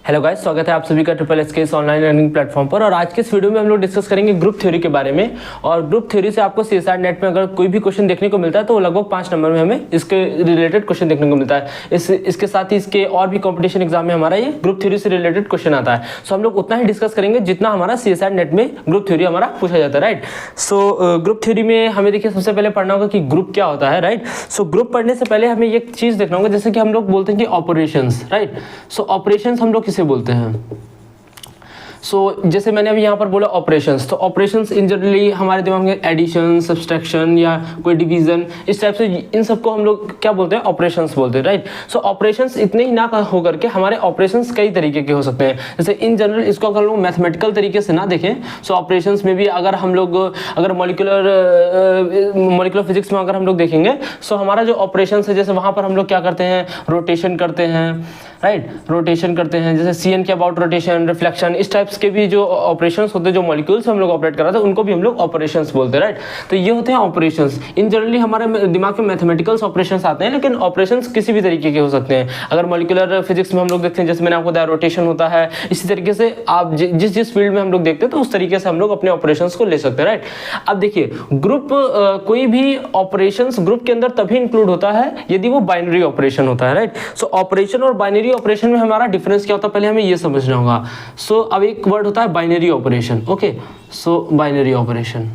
Hello guys, स्वागत है आप सभी का ट्रिपल एस के इस ऑनलाइन लर्निंग प्लेटफॉर्म पर। और आज के इस वीडियो में हम लोग डिस्कस करेंगे ग्रुप थ्योरी के बारे में। और ग्रुप थ्योरी से आपको सीएसआर नेट में अगर कोई भी क्वेश्चन देखने को मिलता है तो लगभग 5 नंबर में हमें इसके रिलेटेड क्वेश्चन देखने को मिलता है। इसके साथ ही इसके और भी कॉम्पिटिशन एग्जाम में हमारा ये ग्रुप थ्योरी से रिलेटेड क्वेश्चन आता है। सो हम लोग उतना ही डिस्कस करेंगे जितना हमारा सीएसआर नेट में ग्रुप थ्योरी हमारा पूछा जाता है, राइट। सो ग्रुप थ्योरी में हमें देखिए सबसे पहले पढ़ना होगा कि ग्रुप क्या होता है, राइट। सो ग्रुप पढ़ने से पहले हमें एक चीज देखना होगा, जैसे कि हम लोग बोलते हैं कि ऑपरेशंस, राइट। सो ऑपरेशंस हम लोग किसे बोलते हैं? जैसे मैंने अभी यहाँ पर बोला ऑपरेशंस, तो ऑपरेशंस इन जनरली हमारे दिमाग में एडिशन, सब्सट्रैक्शन या कोई डिवीजन, इस टाइप से इन सबको हम लोग क्या बोलते हैं? ऑपरेशंस बोलते हैं, राइट। सो ऑपरेशंस इतने ही ना हो करके हमारे ऑपरेशंस कई तरीके के हो सकते हैं। जैसे इन जनरल इसको अगर लोग मैथमेटिकल तरीके से ना देखें, सो ऑपरेशंस में भी अगर हम लोग अगर मॉलिक्यूलर फिजिक्स में अगर हम लोग देखेंगे, सो हमारा जो ऑपरेशंस है, जैसे वहाँ पर हम लोग क्या करते हैं? रोटेशन करते हैं, राइट। रोटेशन करते हैं, जैसे सीएन के अबाउट रोटेशन, रिफ्लेक्शन, इस टाइप्स के भी जो ऑपरेशंस होते हैं, जो मॉलिक्यूल्स हम लोग ऑपरेट कर रहे थे, उनको भी हम लोग ऑपरेशंस बोलते हैं, राइट। तो ये होते हैं ऑपरेशंस। इन जनरली हमारे दिमाग में मैथमेटिकल्स ऑपरेशंस आते हैं, लेकिन ऑपरेशंस किसी भी तरीके के हो सकते हैं। अगर मॉलिक्यूलर फिजिक्स में हम लोग देखते हैं, जैसे मैंने आपको बताया रोटेशन होता है, इसी तरीके से आप जिस फील्ड में हम लोग देखते हैं तो उस तरीके से हम लोग अपने ऑपरेशंस को ले सकते हैं, राइट। अब देखिए ग्रुप, कोई भी ऑपरेशंस ग्रुप के अंदर तभी इंक्लूड होता है यदि वो बाइनरी ऑपरेशन होता है, राइट। सो ऑपरेशन और बाइनरी ऑपरेशन में हमारा डिफरेंस क्या होता है, पहले हमें ये समझना होगा। सो अब एक वर्ड होता है बाइनरी ऑपरेशन, ओके। सो बाइनरी ऑपरेशन,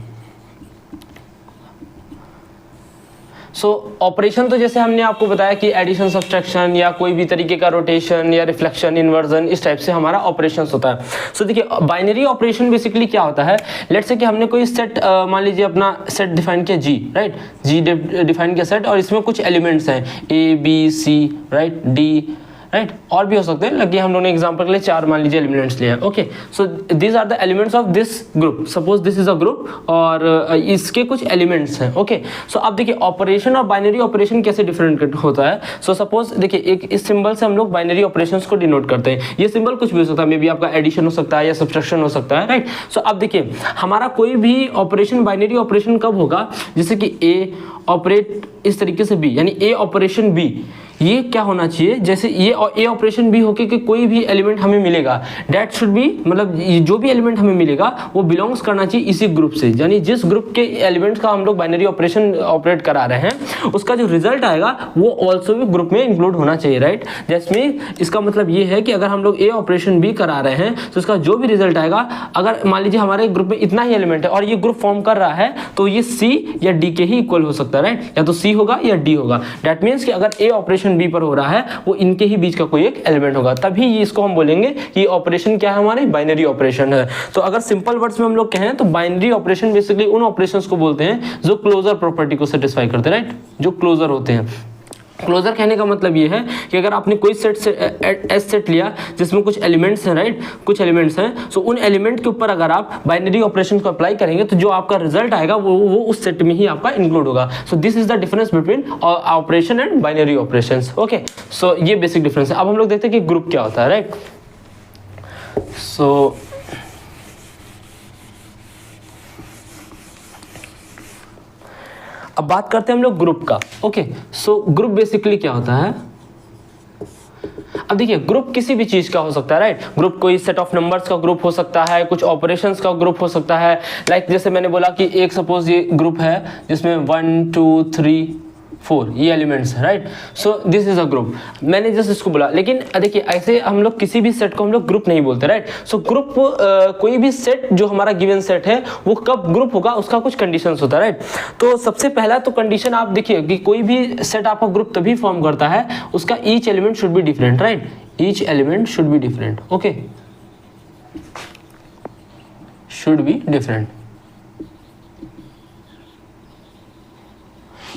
ऑपरेशन तो जैसे हमने आपको बताया कि एडिशन, सब्सट्रैक्शन या कोई भी तरीके का रोटेशन या रिफ्लेक्शन, इन्वर्जन, इस टाइप से हमारा ऑपरेशंस होता है। सो देखिए बाइनरी ऑपरेशन बेसिकली क्या होता है? लेट्स से कि हमने कोई सेट, मान लीजिए अपना सेट डिफाइन किया जी, राइट। जी डिफाइन किया सेट, और इसमें कुछ एलिमेंट्स हैं A B C, right, D, right, और भी हो सकते हैं। लगे हम लोगों ने एग्जांपल के लिए 4 मान लीजिए एलिमेंट्स लिए हैं, okay. So these are the elements of this group. Suppose this is a group और इसके कुछ एलिमेंट्स हैं, ओके। सो अब देखिए ऑपरेशन और बाइनरी ऑपरेशन कैसे डिफरेंट होता है। सो सपोज देखिए एक इस सिंबल से हम लोग बाइनरी ऑपरेशंस को डिनोट करते हैं। ये सिंबल कुछ भी हो सकता है, मे बी आपका एडिशन हो सकता है या सब्सट्रैक्शन हो सकता है, राइट। सो अब देखिए हमारा कोई भी ऑपरेशन, बाइनरी ऑपरेशन कब होगा? जैसे कि ए ऑपरेट इस तरीके से बी, यानी ए ऑपरेशन बी, ये क्या होना चाहिए? जैसे ये ए ऑपरेशन बी होके कि कोई भी एलिमेंट हमें मिलेगा, दैट शुड बी, मतलब जो भी एलिमेंट हमें मिलेगा वो बिलोंग्स करना चाहिए इसी ग्रुप से। यानी जिस ग्रुप के एलिमेंट्स का हम लोग बाइनरी ऑपरेशन ऑपरेट करा रहे हैं, उसका जो रिजल्ट आएगा वो ऑल्सो भी ग्रुप में इंक्लूड होना चाहिए, राइट। जिसमें इसका मतलब ये है कि अगर हम लोग ए ऑपरेशन बी करा रहे हैं तो उसका जो भी रिजल्ट आएगा, अगर मान लीजिए हमारे ग्रुप में इतना ही एलिमेंट है और ये ग्रुप फॉर्म कर रहा है, तो ये सी या डी के ही इक्वल हो सकता है, राइट। या तो सी होगा या डी होगा। दैट मीन्स कि अगर ए ऑपरेशन बी पर हो रहा है, वो इनके ही बीच का कोई एक एलिमेंट होगा, तभी इसको हम बोलेंगे कि ऑपरेशन क्या है, हमारे बाइनरी ऑपरेशन है। तो अगर सिंपल वर्ड्स में हम लोग कहें तो बाइनरी ऑपरेशन बेसिकली उन ऑपरेशंस को बोलते हैं जो क्लोजर प्रॉपर्टी को सेटिस्फाई करते हैं, राइट, जो क्लोजर होते हैं। क्लोजर कहने का मतलब ये है कि अगर आपने कोई सेट से एस सेट लिया जिसमें कुछ एलिमेंट्स हैं, राइट, कुछ एलिमेंट्स हैं, सो उन एलिमेंट के ऊपर अगर आप बाइनरी ऑपरेशन को अप्लाई करेंगे तो जो आपका रिजल्ट आएगा वो उस सेट में ही आपका इंक्लूड होगा। So this is the difference between operation and binary operations, okay. So ये बेसिक डिफरेंस है। अब हम लोग देखते हैं कि ग्रुप क्या होता है, राइट। सो अब बात करते हैं हम लोग ग्रुप का, ओके। सो ग्रुप बेसिकली क्या होता है? अब देखिए ग्रुप किसी भी चीज का हो सकता है, राइट। ग्रुप कोई सेट ऑफ नंबर्स का ग्रुप हो सकता है, कुछ ऑपरेशंस का ग्रुप हो सकता है। लाइक जैसे मैंने बोला कि एक सपोज ये ग्रुप है जिसमें 1 2 3 4 ये elements, right. So this is a group, मैंने जस्ट इसको बोला। लेकिन देखिए ऐसे हम लोग किसी भी सेट को हम लोग ग्रुप नहीं बोलते, राइट। सो ग्रुप कोई भी सेट जो हमारा गिवन सेट है वो कब ग्रुप होगा, उसका कुछ कंडीशंस होता है, राइट। तो सबसे पहला तो कंडीशन आप देखिए कि कोई भी सेट आपका ग्रुप तभी फॉर्म करता है, उसका each element should be different, right. Each element should be different, okay, should be different.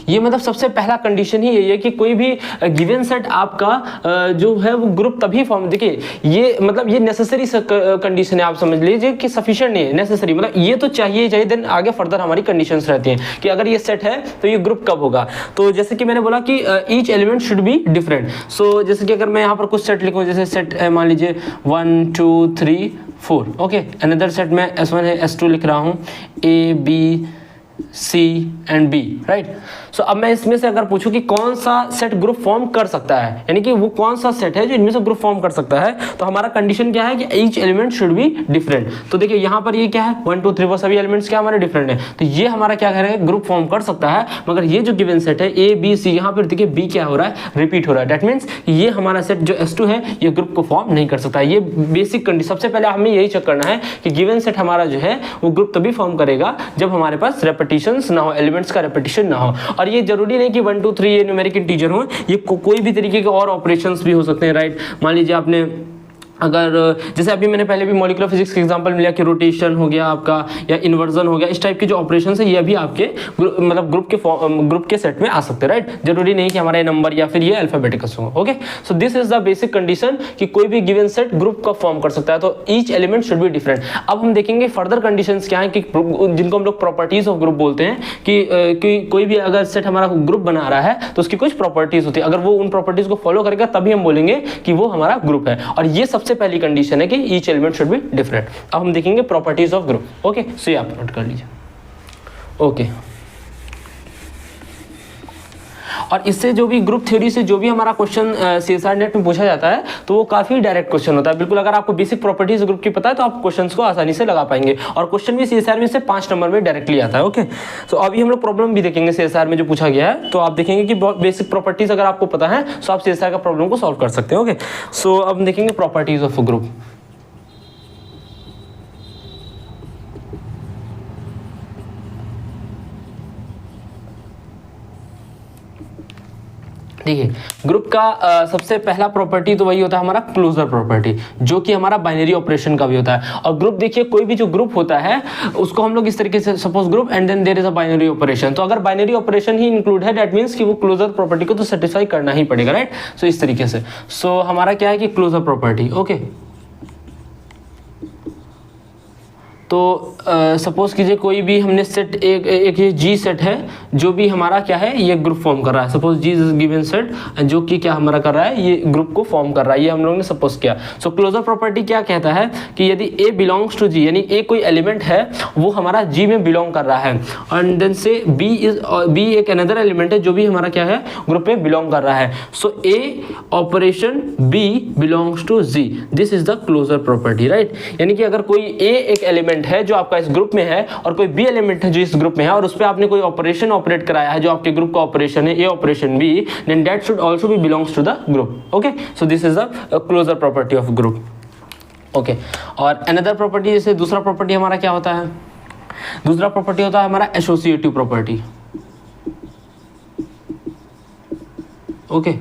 ये मतलब सबसे पहला कंडीशन ही यही है कि कोई भी गिवन सेट आपका जो है वो ग्रुप तभी फॉर्म, देखिए ये मतलब ये नेसेसरी कंडीशन है, आप समझ लीजिए कि सफिशिएंट नहीं है, नेसेसरी मतलब ये तो चाहिए, देन आगे फर्दर हमारी कंडीशंस रहती हैं कि अगर ये सेट है तो ये ग्रुप कब होगा। तो जैसे कि मैंने बोला कि each element should be different. So जैसे कि अगर मैं यहाँ पर कुछ सेट लिखूँ, जैसे सेट मान लीजिए 1 2 3 4, ओके। अनदर सेट में S1 है, S2 लिख रहा हूँ, A B C and B, right. So अब मैं इसमें से अगर पूछूं कि कौन सा सेट ग्रुप फॉर्म कर सकता है, यानी कि वो कौन सा सेट है जो इनमें से ग्रुप फॉर्म कर सकता है, तो हमारा कंडीशन क्या है कि each element should be different. तो देखिए यहाँ पर ये क्या है 1 2 3 वो सभी एलिमेंट्स क्या हमारे डिफरेंट है, तो ये हमारा क्या कह रहा है ग्रुप फॉर्म कर सकता है। मगर ये जो गिवन सेट है ए बी सी, यहाँ पर देखिए बी क्या हो रहा है रिपीट हो रहा है, दैट मीन्स ये हमारा सेट जो S2 है ये ग्रुप को फॉर्म नहीं कर सकता। ये बेसिक कंडीशन, सबसे पहले हमें यही चेक करना है कि गिवन सेट हमारा जो है वो ग्रुप तभी फॉर्म करेगा जब हमारे पास रेपिटेशंस ना हो, एलिमेंट्स का रेपिटेशन ना हो। और ये जरूरी नहीं कि 1 2 3 ये न्यूमेरिक इंटीजर हो, ये कोई भी तरीके के और ऑपरेशंस भी हो सकते हैं, राइट। मान लीजिए आपने अगर जैसे अभी मैंने पहले भी मॉलिक्यूलर फिजिक्स के एग्जांपल मिला कि रोटेशन हो गया आपका या इन्वर्जन हो गया, इस टाइप के जो ऑपरेशंस है ये भी आपके मतलब ग्रुप के सेट में आ सकते हैं, राइट। जरूरी नहीं कि हमारा नंबर या फिर ये अल्फाबेटिकल्स हो। Okay, so this is the basic condition कि कोई भी गिवन सेट ग्रुप का फॉर्म कर सकता है, तो each element should be different. अब हम देखेंगे फर्दर कंडीशंस क्या है कि जिनको हम लोग प्रॉपर्टीज ऑफ ग्रुप बोलते हैं कि कोई भी अगर सेट हमारा ग्रुप बना रहा है तो उसकी कुछ प्रॉपर्टीज होती है, अगर वो उन प्रॉपर्टीज को फॉलो करेगा तभी हम बोलेंगे कि वो हमारा ग्रुप है। और ये सबसे पहली कंडीशन है कि each element should be different. अब हम देखेंगे properties of group. Okay, so ये आप नोट कर लीजिए। ओके, और इससे जो भी ग्रुप थ्योरी से जो भी हमारा क्वेश्चन CSR नेट में पूछा जाता है तो वो काफी डायरेक्ट क्वेश्चन होता है। बिल्कुल अगर आपको बेसिक प्रॉपर्टीज ग्रुप की पता है तो आप क्वेश्चंस को आसानी से लगा पाएंगे, और क्वेश्चन भी CSR में से 5 नंबर में डायरेक्टली आता है। ओके, तो अभी हम लोग प्रॉब्लम भी देखेंगे CSR में जो पूछा गया है, तो आप देखेंगे कि बेसिक प्रॉपर्टीज अगर आपको पता है तो आप CSR का प्रॉब्लम को सॉल्व कर सकते हैं। ओके, सो अब देखेंगे प्रॉपर्टीज ऑफ ग्रुप। देखिए ग्रुप का सबसे पहला प्रॉपर्टी तो वही होता है हमारा क्लोजर प्रॉपर्टी, जो कि हमारा बाइनरी ऑपरेशन का भी होता है। और ग्रुप देखिए कोई भी जो ग्रुप होता है उसको हम लोग इस तरीके से suppose group and then there is a binary operation, तो अगर बाइनरी ऑपरेशन ही इंक्लूड है दैट मींस कि वो क्लोजर प्रॉपर्टी को तो सेटिस्फाई करना ही पड़ेगा, राइट। सो इस तरीके से सो हमारा क्या है कि क्लोजर प्रॉपर्टी। ओके, तो सपोज कीजिए कोई भी हमने सेट एक ये जी सेट है जो भी हमारा क्या है ये ग्रुप फॉर्म कर रहा है। Suppose G is given set जो कि क्या हमारा कर रहा है ये ग्रुप को फॉर्म कर रहा है, ये हम लोगों ने सपोज किया। सो क्लोजर प्रॉपर्टी क्या कहता है कि यदि ए बिलोंग्स टू जी, यानी ए कोई एलिमेंट है वो हमारा जी में बिलोंग कर रहा है, एंड देन से बी एक अनदर एलिमेंट है जो भी हमारा क्या है ग्रुप में बिलोंग कर रहा है। So A operation B belongs to G, this is the closure property, right. यानी कि अगर कोई ए एक एलिमेंट है जो आपका इस ग्रुप में है और कोई बी एलिमेंट है जो इस ग्रुप में है और उस पे आपने कोई ऑपरेशन ऑपरेट कराया है जो आपके ग्रुप का ऑपरेशन है A operation B, then that should also be belongs to the group. Okay, so this is the closure property of group. Okay, और अनदर प्रॉपर्टी जैसे दूसरा प्रॉपर्टी हमारा क्या होता है, दूसरा प्रॉपर्टी होता है हमारा एसोसिएटिव प्रॉपर्टी। ओके,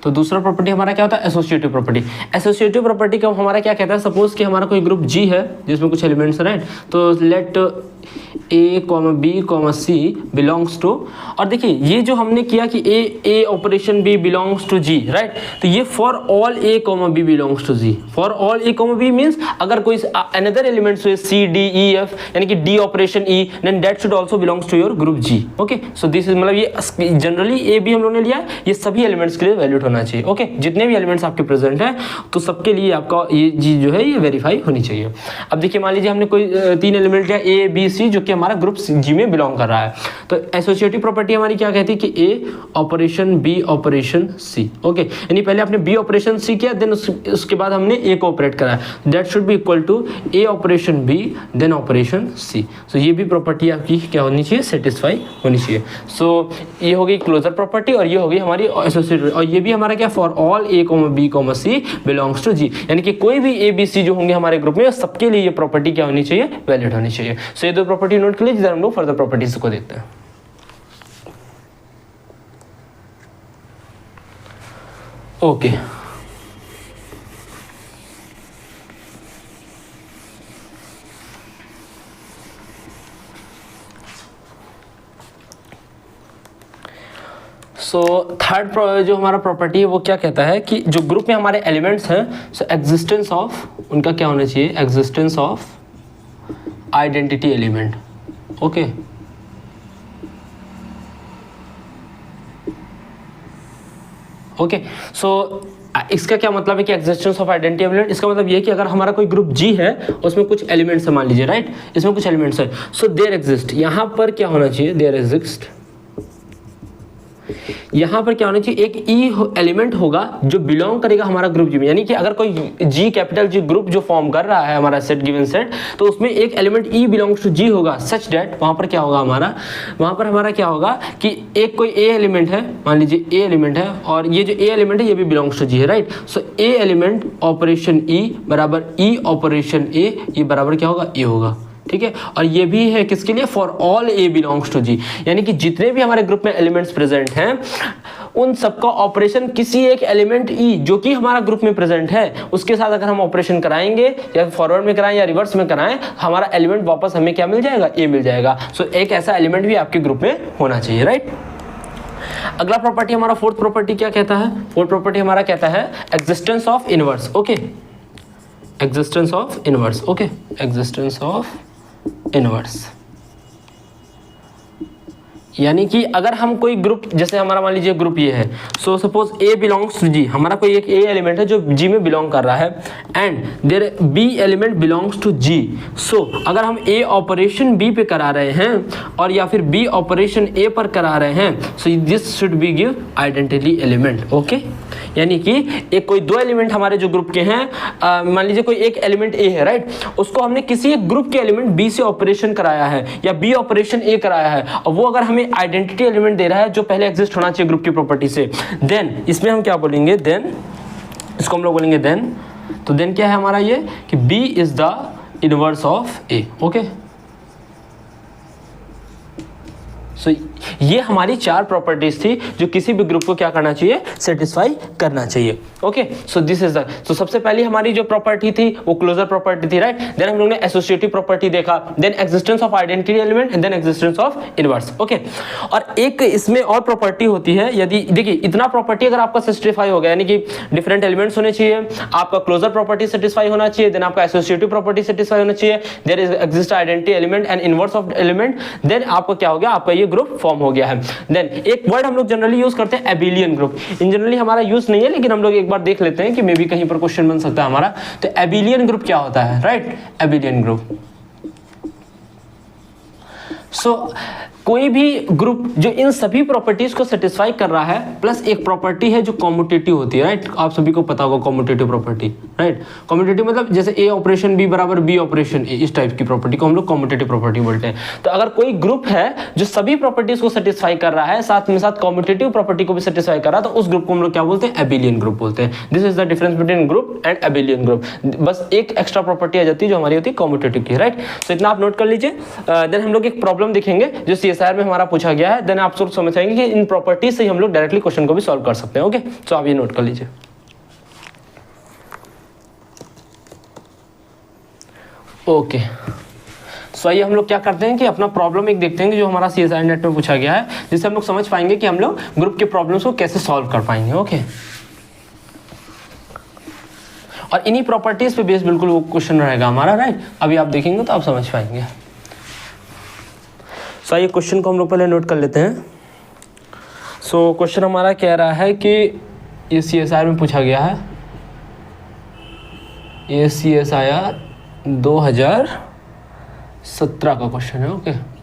तो दूसरा प्रॉपर्टी हमारा क्या होता है एसोसिएटिव प्रॉपर्टी। एसोसिएटिव प्रॉपर्टी का हमारा क्या कहता है, सपोज कि हमारा कोई ग्रुप जी है जिसमें कुछ एलिमेंट्स हैं, राइट। तो let A comma B comma C belongs to, और देखिए ये जो हमने किया कि A operation B belongs to G, right. तो ये for all A comma B belongs to G, for all A comma B means अगर कोई अनदर एलिमेंट्स हुए सी डी ई एफ, यानी कि D operation E, then that should also belongs to your group G. Okay, so this is मतलब ये generally A B हम लोगों ने लिया, ये सभी एलिमेंट्स के लिए वैलिड होना चाहिए। ओके, जितने भी एलिमेंट्स आपके प्रेजेंट है तो सबके लिए आपका ये जी जो है ये वेरीफाई होनी चाहिए। अब देखिए मान लीजिए हमने कोई 3 एलिमेंट लिया ए बी सी जो कि हमारा ग्रुप जी में बिलोंग कर रहा है, तो एसोसिएटिव प्रॉपर्टी हमारी क्या कहती है कि A operation B operation C. Okay, यानी पहले आपने बी ऑपरेशन सी किया देन उसके बाद हमने ए को ऑपरेट कराया, that should be equal to A operation B then operation C. So ये भी प्रॉपर्टी आपकी क्या होनी चाहिए, सेटिस्फाई होनी चाहिए। सो ये हो गई क्लोजर प्रॉपर्टी और ये हो गई हमारी एसोसिएटिव, और ये भी हमारा क्या for all A comma B comma C belongs to G, यानी कि कोई भी ए बी सी जो होंगे हमारे ग्रुप में सबके लिए ये प्रॉपर्टी क्या होनी चाहिए, वैलिड होनी चाहिए। सो ये दो प्रॉपर्टी नोट कर लीजिए, हम लोग फर्दर प्रॉपर्टीज को देखते हैं। ओके, सो थर्ड जो हमारा प्रॉपर्टी है वो क्या कहता है कि जो ग्रुप में हमारे एलिमेंट्स हैं सो एग्जिस्टेंस ऑफ उनका क्या होना चाहिए, existence of identity element. Okay, okay, so इसका क्या मतलब है कि एग्जिस्टेंस ऑफ आइडेंटिटी एलिमेंट, इसका मतलब ये है कि अगर हमारा कोई ग्रुप जी है उसमें कुछ एलिमेंट्स है, मान लीजिए राइट, इसमें कुछ एलिमेंट्स है, सो देयर एग्जिस्ट, यहाँ पर क्या होना चाहिए, देयर एग्जिस्ट, यहाँ पर क्या होना चाहिए, एक ई एलिमेंट होगा जो बिलोंग करेगा हमारा ग्रुप जी में। यानी कि अगर कोई जी कैपिटल जी ग्रुप जो फॉर्म कर रहा है हमारा सेट गिवन सेट, तो उसमें एक एलिमेंट ई बिलोंग्स टू जी होगा, सच डेट वहाँ पर क्या होगा हमारा, वहाँ पर हमारा क्या होगा कि एक कोई ए एलिमेंट है, मान लीजिए ए एलिमेंट है, और ये जो ए एलिमेंट है ये भी बिलोंग्स टू जी है राइट। सो ए एलिमेंट ऑपरेशन ई बराबर ई ऑपरेशन ए, ये बराबर क्या होगा, ए होगा, ठीक है। और ये भी है किसके लिए, for all A belongs to G, यानी कि जितने भी हमारे ग्रुप में एलिमेंट्स प्रेजेंट हैं उन सबका ऑपरेशन किसी एक एलिमेंट ई जो कि हमारा ग्रुप में प्रेजेंट है उसके साथ अगर हम ऑपरेशन कराएंगे, या फॉरवर्ड में कराएं या रिवर्स में कराएं, हमारा एलिमेंट वापस हमें क्या मिल जाएगा, ए मिल जाएगा। सो एक ऐसा एलिमेंट भी आपके ग्रुप में होना चाहिए राइट। अगला प्रॉपर्टी हमारा फोर्थ प्रॉपर्टी क्या कहता है, फोर्थ प्रॉपर्टी हमारा कहता है existence of inverse, okay, existence of inverse, okay, existence of inverse, यानी कि अगर हम कोई ग्रुप, जैसे हमारा मान लीजिए ग्रुप ये है, so suppose A belongs to G, हमारा कोई एक ए एलिमेंट है जो जी में बिलोंग कर रहा है, and there be element belongs to G. So अगर हम ए ऑपरेशन बी पे करा रहे हैं और या फिर बी ऑपरेशन ए पर करा रहे हैं, so this should be give identity element, okay. यानी कि एक कोई दो एलिमेंट हमारे जो ग्रुप के हैं, मान लीजिए कोई एक एलिमेंट ए है राइट, उसको हमने किसी एक ग्रुप के एलिमेंट बी से ऑपरेशन कराया है या बी ऑपरेशन ए कराया है, और वो अगर हमें आइडेंटिटी एलिमेंट दे रहा है जो पहले एग्जिस्ट होना चाहिए ग्रुप की प्रॉपर्टी से, देन इसमें हम क्या बोलेंगे, देन इसको हम लोग बोलेंगे देन, तो देन क्या है हमारा ये कि B is the inverse of A, okay. So ये हमारी चार प्रॉपर्टीज थी जो किसी भी ग्रुप को क्या करना चाहिए, सेटिस्फाई करना चाहिए, okay. So this is the, तो सबसे पहली हमारी जो प्रॉपर्टी थी वो क्लोजर प्रॉपर्टी थी राइट। देन हम लोग ने एसोसिएटिव प्रॉपर्टी देखा, then existence of identity element, and then existence of inverse, okay. और एक इसमें और प्रॉपर्टी होती है, यदि देखिए इतना प्रॉपर्टी अगर आपका सेटिस्फाई हो गया, यानी कि डिफरेंट एलिमेंट्स होने चाहिए, आपका क्लोजर प्रॉपर्टी सेटिस्फाई होना चाहिए, देन आपका एसोसिएटिव प्रॉपर्टी सेटिस्फाई होना चाहिए, there is exist identity element and inverse of element, then आपको क्या हो गया, आपका ये ग्रुप फॉर्म हो गया है। देन एक वर्ड हम लोग जनरली यूज करते हैं एबिलियन ग्रुप, इन जनरली हमारा यूज नहीं है लेकिन हम लोग एक बार देख लेते हैं कि मे बी कहीं पर क्वेश्चन बन सकता है हमारा। तो एबिलियन ग्रुप क्या होता है राइट, एबिलियन ग्रुप, सो कोई भी ग्रुप जो इन सभी प्रॉपर्टीज को सेटिस्फाई कर रहा है, प्लस एक प्रॉपर्टी है जो कॉम्यूटेटिव होती है राइट। आप सभी को पता होगा कॉम्यूटेटिव प्रॉपर्टी राइट। कॉम्यूटेटिव मतलब जैसे ए ऑपरेशन बी बराबर बी ऑपरेशन ए, इस टाइप की प्रॉपर्टी को हम लोग कॉम्यूटेटिव प्रॉपर्टी बोलते हैं। तो अगर कोई ग्रुप है जो सभी प्रॉपर्टीज को सेटिस्फाई कर रहा है, साथ में साथ कॉम्यूटेटिव प्रॉपर्टी को भी सेटिस्फाई कर रहा है, तो उस ग्रुप को हम लोग क्या बोलते हैं, एबिलियन ग्रुप बोलते हैं। This is the difference between group and abelian group. बस एक एक्स्ट्रा प्रॉपर्टी आ जाती है जो हमारी होती है कॉम्यूटेटिव की राइट। तो इतना आप नोट कर लीजिए। देन हम लोग एक प्रॉब्लम देखेंगे जो सीएसआर में हमारा पूछा गया है, देन आप समझ जाएंगे कि इन प्रॉपर्टीज से हम लोग डायरेक्टली क्वेश्चन को भी सॉल्व कर सकते हैं, ओके। तो आप ये नोट कर लीजिए। ओके, सो आइए हम लोग क्या करते हैं कि अपना प्रॉब्लम एक देखते हैं कि जो हमारा सीएसआर नेट में पूछा गया है, जिससे हम लोग समझ पाएंगे कि हम लोग ग्रुप के प्रॉब्लम्स को कैसे सॉल्व कर पाएंगे, ओके। और इन्हीं प्रॉपर्टीज पे बेस बिल्कुल वो क्वेश्चन रहेगा हमारा राइट। अभी आप देखेंगे तो आप समझ पाएंगे। सो आइए क्वेश्चन को हम लोग पहले नोट कर लेते हैं। सो क्वेश्चन हमारा कह रहा है कि ये सीएसआर में पूछा गया है, ये सीएसआर 2017 का क्वेश्चन है, ओके।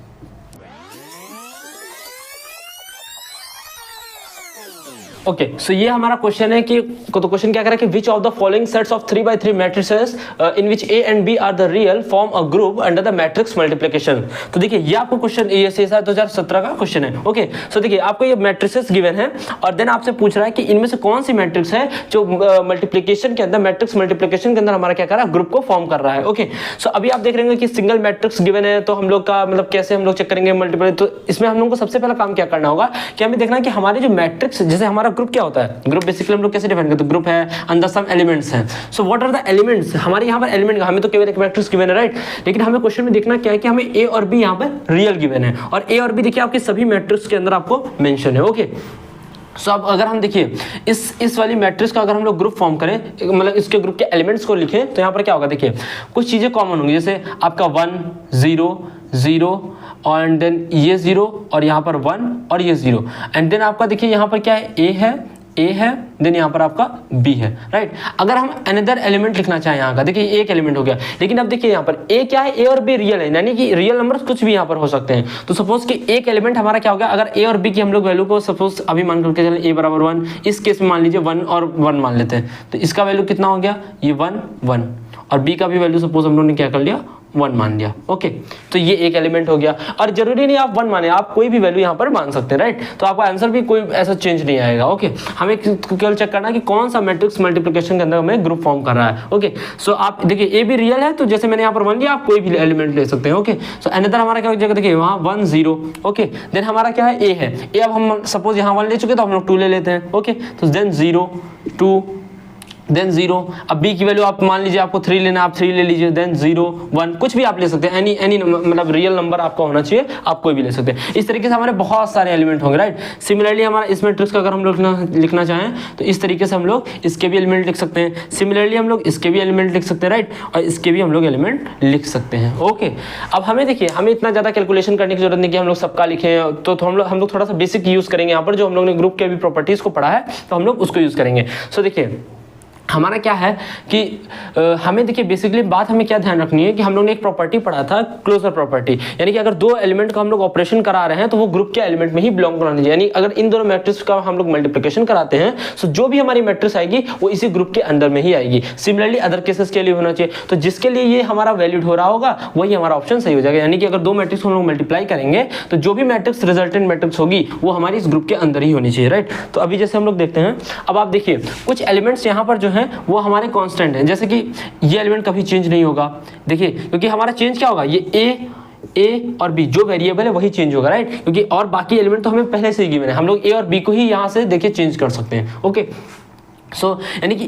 ओके, सो ये हमारा क्वेश्चन है कि तो क्वेश्चन क्या कर रहा है कि which of the following sets of 3x3 matrices in which A and B are the real form a group under the matrix multiplication. तो देखिए ये आपको क्वेश्चन ये 2017 का क्वेश्चन है, ओके। सो देखिए आपको ये मैट्रिसेस गिवन है और देन आपसे पूछ रहा है कि इनमें से कौन सी मैट्रिक्स है जो मल्टीप्लिकेशन के अंदर, मैट्रिक्स मल्टीप्लिकेशन के अंदर हमारा क्या कर रहा है, ग्रुप को फॉर्म कर रहा है, ओके। सो अभी आप देख रहे हैं कि सिंगल मैट्रिक्स गिवन है, तो हम लोग का मतलब कैसे हम लोग चेक करेंगे मल्टीप्लाई। तो इसमें हम लोग को सबसे पहला काम क्या करना होगा कि हमें देखना है कि हमारे जो मैट्रिक्स, जैसे हमारा ग्रुप क्या होता है, ग्रुप बेसिकली हम लोग कैसे डिफाइन करते हैं, ग्रुप है अंदर सम एलिमेंट्स हैं। So what are the elements, हमारे यहाँ पर एलिमेंट, हमें तो केवल एक मैट्रिक्स गिवन है राइट, लेकिन हमें क्वेश्चन में देखना क्या है कि हमें ए और बी यहाँ पर रियल गिवन है, और ए और बी देखिए आपके सभी मैट्रिक्स के अंदर आपको मेंशन है, ओके। सो अब अगर हम देखिए इस वाली मैट्रिक्स का अगर हम लोग ग्रुप फॉर्म करें, मतलब इसके ग्रुप के एलिमेंट्स को लिखें, तो यहाँ पर क्या होगा, देखिए कुछ चीजें कॉमन होंगी, जैसे आपका 1 0 0 एंड देन ये 0 और यहाँ पर 1 और ये 0, एंड देन आपका देखिए यहाँ पर क्या है, ए है, ए है, देन यहाँ पर आपका बी है, राइट। अगर हम अनदर एलिमेंट लिखना चाहें यहाँ का, देखिए एक एलिमेंट हो गया, लेकिन अब देखिए यहाँ पर ए क्या है, ए और बी रियल है, यानी कि रियल नंबर्स कुछ भी यहाँ पर हो सकते हैं। तो सपोज कि एक एलिमेंट हमारा क्या हो गया, अगर ए और बी की हम लोग वैल्यू को सपोज अभी मान करके चलें ए बराबर 1, इस केस में मान लीजिए 1 और 1 मान लेते हैं, तो इसका वैल्यू कितना हो गया, ये 1 1, और बी का भी वैल्यू सपोज हम लोग ने क्या कर लिया, 1 मान लिया, ओके। तो ये एक एलिमेंट हो गया, और जरूरी नहीं आप 1 माने, आप कोई भी वैल्यू यहाँ पर मान सकते हैं, राइट। तो आपका आंसर भी कोई ऐसा चेंज नहीं आएगा, ओके। हमें केवल चेक करना है कि कौन सा मैट्रिक्स मल्टीप्लिकेशन के अंदर हमें ग्रुप फॉर्म कर रहा है, ओके। सो आप देखिए ए भी रियल है, तो जैसे मैंने यहाँ पर 1 लिया, आप कोई भी एलिमेंट ले सकते हैं, ओके। सो अनदर हमारा क्या हो जाएगा, देखिए वहाँ 1 0, ओके। देन हमारा क्या है, ए है, ए अब हम सपोज यहाँ 1 ले चुके, तो हम लोग 2 ले लेते हैं, ओके। तो देन 0 2 देन 0, अब b की वैल्यू आप मान लीजिए आपको 3 लेना, आप 3 ले लीजिए, देन 0 1, कुछ भी आप ले सकते हैं, एनी मतलब रियल नंबर आपका होना चाहिए, आप कोई भी ले सकते हैं। इस तरीके से हमारे बहुत सारे एलिमेंट होंगे, राइट। सिमिलरली हमारा इस मैट्रिक्स का अगर हम लोग लिखना चाहें तो इस तरीके से हम लोग इसके भी एलिमेंट लिख सकते हैं, सिमिलरली हम लोग इसके भी एलिमेंट लिख सकते हैं, राइट, और इसके भी हम लोग एलिमेंट लिख सकते हैं, ओके। अब हमें देखिए, हमें इतना ज़्यादा कैलकुलेशन करने की जरूरत नहीं कि हम लोग सबका लिखें, तो हम लोग थोड़ा सा बेसिक यूज़ करेंगे यहाँ पर, जो हम लोग ने ग्रुप के भी प्रॉपर्टीज़ को पढ़ा है, तो हम लोग उसको यूज़ करेंगे। सो देखिए हमारा क्या है कि हमें देखिए बेसिकली बात हमें क्या ध्यान रखनी है कि हम लोग ने एक प्रॉपर्टी पढ़ा था, क्लोजर प्रॉपर्टी, यानी कि अगर दो एलिमेंट का हम लोग ऑपरेशन करा रहे हैं तो वो ग्रुप के एलिमेंट में ही बिलोंग कराना चाहिए। यानी अगर इन दोनों मैट्रिक्स का हम लोग मल्टीप्लिकेशन कराते हैं तो जो भी हमारी मैट्रिक्स आएगी वो इसी ग्रुप के अंदर में ही आएगी। सिमिलरली अदर केसेस के लिए होना चाहिए, तो जिसके लिए ये हमारा वैलिड हो रहा होगा वही हमारा ऑप्शन सही हो जाएगा। यानी कि अगर दो मैट्रिक्स हम लोग मल्टीप्लाई करेंगे तो जो भी मैट्रिक्स रिजल्टेंट मैट्रिक्स होगी वो हमारी इस ग्रुप के अंदर ही होनी चाहिए, राइट। तो अभी जैसे हम लोग देखते हैं, अब आप देखिए कुछ एलिमेंट्स यहाँ पर जो है वो हमारे कांस्टेंट है, जैसे कि ये एलिमेंट कभी चेंज नहीं होगा, देखिए, क्योंकि हमारा चेंज क्या होगा, ये ए और बी जो वेरिएबल है वही चेंज होगा, राइट, क्योंकि और बाकी एलिमेंट तो हमें पहले से ही गिवन है, हम लोग ए और बी को ही यहाँ से देखिए चेंज कर सकते हैं, ओके। सो यानी कि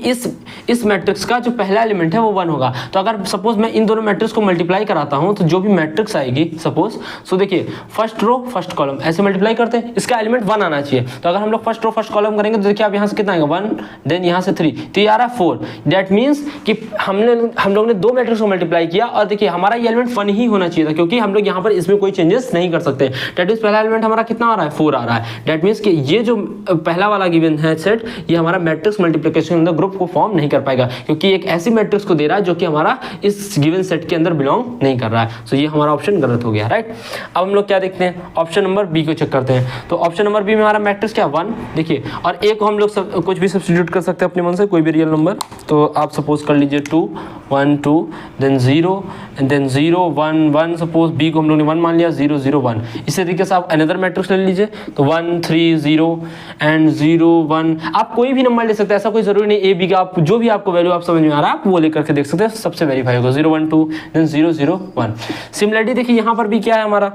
इस मैट्रिक्स का जो पहला एलिमेंट है वो 1 होगा। तो अगर सपोज मैं इन दोनों मैट्रिक्स को मल्टीप्लाई कराता हूं तो जो भी मैट्रिक्स आएगी सपोज, सो देखिए फर्स्ट रो फर्स्ट कॉलम ऐसे मल्टीप्लाई करते हैं, इसका एलिमेंट 1 आना चाहिए। तो अगर हम लोग फर्स्ट रो फर्स्ट कॉलम करेंगे तो देखिए आप यहाँ से कितना आएगा 1, देन यहाँ से 3, तो ये आ रहा है 4। दैट मीन्स कि हम लोग ने दो मैट्रिक्स को मल्टीप्लाई किया और देखिए हमारा ये एलिमेंट 1 ही होना चाहिए था, क्योंकि हम लोग यहाँ पर इसमें कोई चेंजेस नहीं कर सकते। दैट मीन्स पहला एलिमेंट हमारा कितना आ रहा है 4 आ रहा है। दैट मीन्स कि ये जो पहला वाला गिवन है सेट, ये हमारा matrix multiplication in the group को फॉर्म नहीं कर पाएगा, क्योंकि एक ऐसी मैट्रिक्स को दे रहा है जो कि हमारा इस गिवन सेट के अंदर बिलोंग नहीं कर रहा है। सो ये हमारा ऑप्शन गलत हो गया, राइट। अब हम लोग क्या देखते हैं, ऑप्शन नंबर बी को चेक करते हैं। तो ऑप्शन नंबर बी में हमारा मैट्रिक्स क्या 1, देखिए, और ए को हम लोग कुछ भी सब्स्टिट्यूट कर सकते हैं अपने मन से, कोई भी रियल नंबर। तो आप सपोज कर लीजिए 2 1 2, then 0 and then 0 1 1, suppose B को हम लोग ने 1 मान लिया, 0 0 1। इसी तरीके से आप अनदर मैट्रिक्स ले लीजिए, तो 1 3 0 एंड 0 1। आप कोई भी नंबर ले सकते हैं, ऐसा कोई जरूरी नहीं ए बी का, आप जो भी आपको वैल्यू आप समझ में आ रहा है आप वो लेकर के देख सकते हैं, सबसे वेरीफाई होगा 0 1 2 देन 0 0 1। सिमिलरली देखिए यहाँ पर भी क्या है हमारा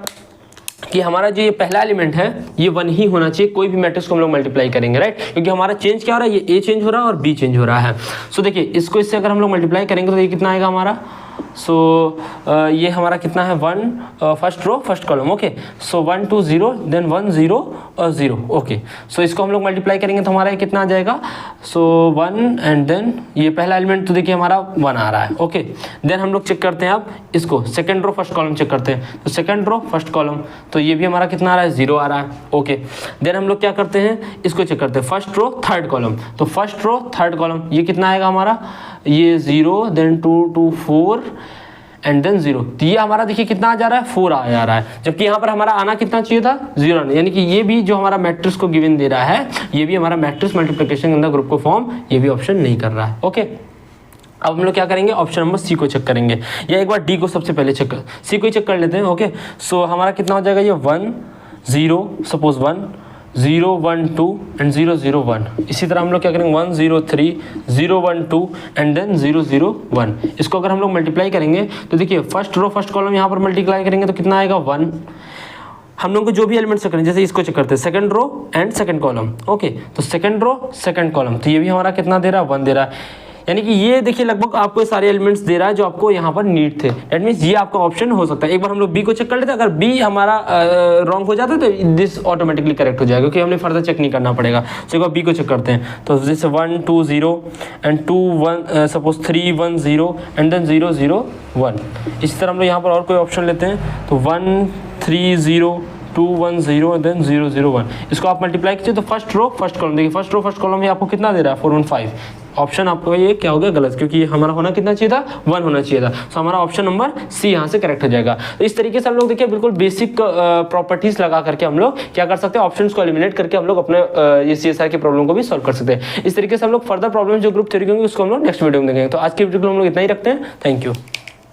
कि हमारा जो ये पहला एलिमेंट है ये 1 ही होना चाहिए, कोई भी मैट्रिक्स को हम लोग मल्टीप्लाई करेंगे, राइट, क्योंकि हमारा चेंज क्या हो रहा है, ये ए चेंज हो रहा है और बी चेंज हो रहा है। सो देखिए इसको इससे अगर हम लोग मल्टीप्लाई करेंगे तो ये कितना आएगा हमारा, सो ये हमारा कितना है 1 first row first column, okay. So 1 2 0 then 1 0 0, okay. So इसको हम लोग मल्टीप्लाई करेंगे तो हमारा कितना आ जाएगा, सो 1 एंड देन ये पहला एलिमेंट तो देखिए हमारा 1 आ रहा है, ओके। देन हम लोग चेक करते हैं, अब इसको second row first column check करते हैं, तो सेकंड रो फर्स्ट कॉलम तो ये भी हमारा कितना आ रहा है 0 आ रहा है, ओके। देन हम लोग क्या करते हैं, इसको चेक करते हैं फर्स्ट रो थर्ड कॉलम, तो फर्स्ट रो थर्ड कॉलम ये कितना आएगा हमारा, ये 0 देन 2 2 4 एंड देन 0। तो ये हमारा देखिए कितना आ जा रहा है 4 आ जा रहा है, जबकि यहाँ पर हमारा आना कितना चाहिए था 0 आना। यानी कि ये भी जो हमारा मैट्रिक्स को गिवन दे रहा है ये भी हमारा मैट्रिक्स मल्टीप्लिकेशन अंदर ग्रुप को फॉर्म ये भी ऑप्शन नहीं कर रहा है, ओके। अब हम लोग क्या करेंगे, ऑप्शन नंबर सी को चेक करेंगे, या एक बार डी को सबसे पहले चेक कर, सी को ही चेक कर लेते हैं, ओके। सो हमारा कितना हो जाएगा, ये 1 0 सपोज 1 0 1 2 एंड 0 0 1। इसी तरह हम लोग क्या करेंगे 1 0 3 0 1 2 एंड देन 0 0 1। इसको अगर हम लोग मल्टीप्लाई करेंगे तो देखिए फर्स्ट रो फर्स्ट कॉलम यहाँ पर मल्टीप्लाई करेंगे तो कितना आएगा 1। हम लोग को जो भी एलिमेंट चेक करें, जैसे इसको चेक करते हैं second row and second column, okay. तो सेकंड रो सेकंड कॉलम तो ये भी हमारा कितना दे रहा है 1 दे रहा है। यानी कि ये देखिए लगभग आपको सारे एलिमेंट्स दे रहा है जो आपको यहाँ पर नीड थे। दैट मीन्स ये आपका ऑप्शन हो सकता है। एक बार हम लोग बी को चेक कर लेते हैं, अगर बी हमारा रॉन्ग हो जाता है तो दिस ऑटोमेटिकली करेक्ट हो जाएगा, क्योंकि हमने फर्दर चेक नहीं करना पड़ेगा। तो एक बार बी को चेक करते हैं, तो जैसे 1 2 0 एंड 2 1 सपोज 3 1 0 एंड देन 0 0 1। इसी तरह हम लोग यहाँ पर और कोई ऑप्शन लेते हैं, तो 1 3 0 2 1 0 देन 0 0 1, इसको आप मल्टीप्लाई कीजिए तो फर्स्ट रो फर्स्ट कॉलम, देखिए फर्स्ट रो फर्स्ट कॉलम में आपको कितना दे रहा है 4 1 5। ऑप्शन आपको ये क्या हो गया गलत, क्योंकि हमारा होना कितना चाहिए था 1 होना चाहिए था। तो हमारा ऑप्शन नंबर सी यहाँ से करेक्ट हो जाएगा। तो इस तरीके से हम लोग देखिए बिल्कुल बेसिक प्रॉपर्टीज लगा करके हम लोग क्या कर सकते हैं, ऑप्शंस को एलिमिनेट करके हम लोग अपने ये CSR की प्रॉब्लम को भी सॉल्व कर सकते हैं। इस तरीके से हम लोग फर्दर प्रॉब्लम जो ग्रुप थ्योरी होंगे उसको हम लोग नेक्स्ट वीडियो में देखेंगे। तो आज की वीडियो को हम लोग इतना ही रखते हैं। Thank you.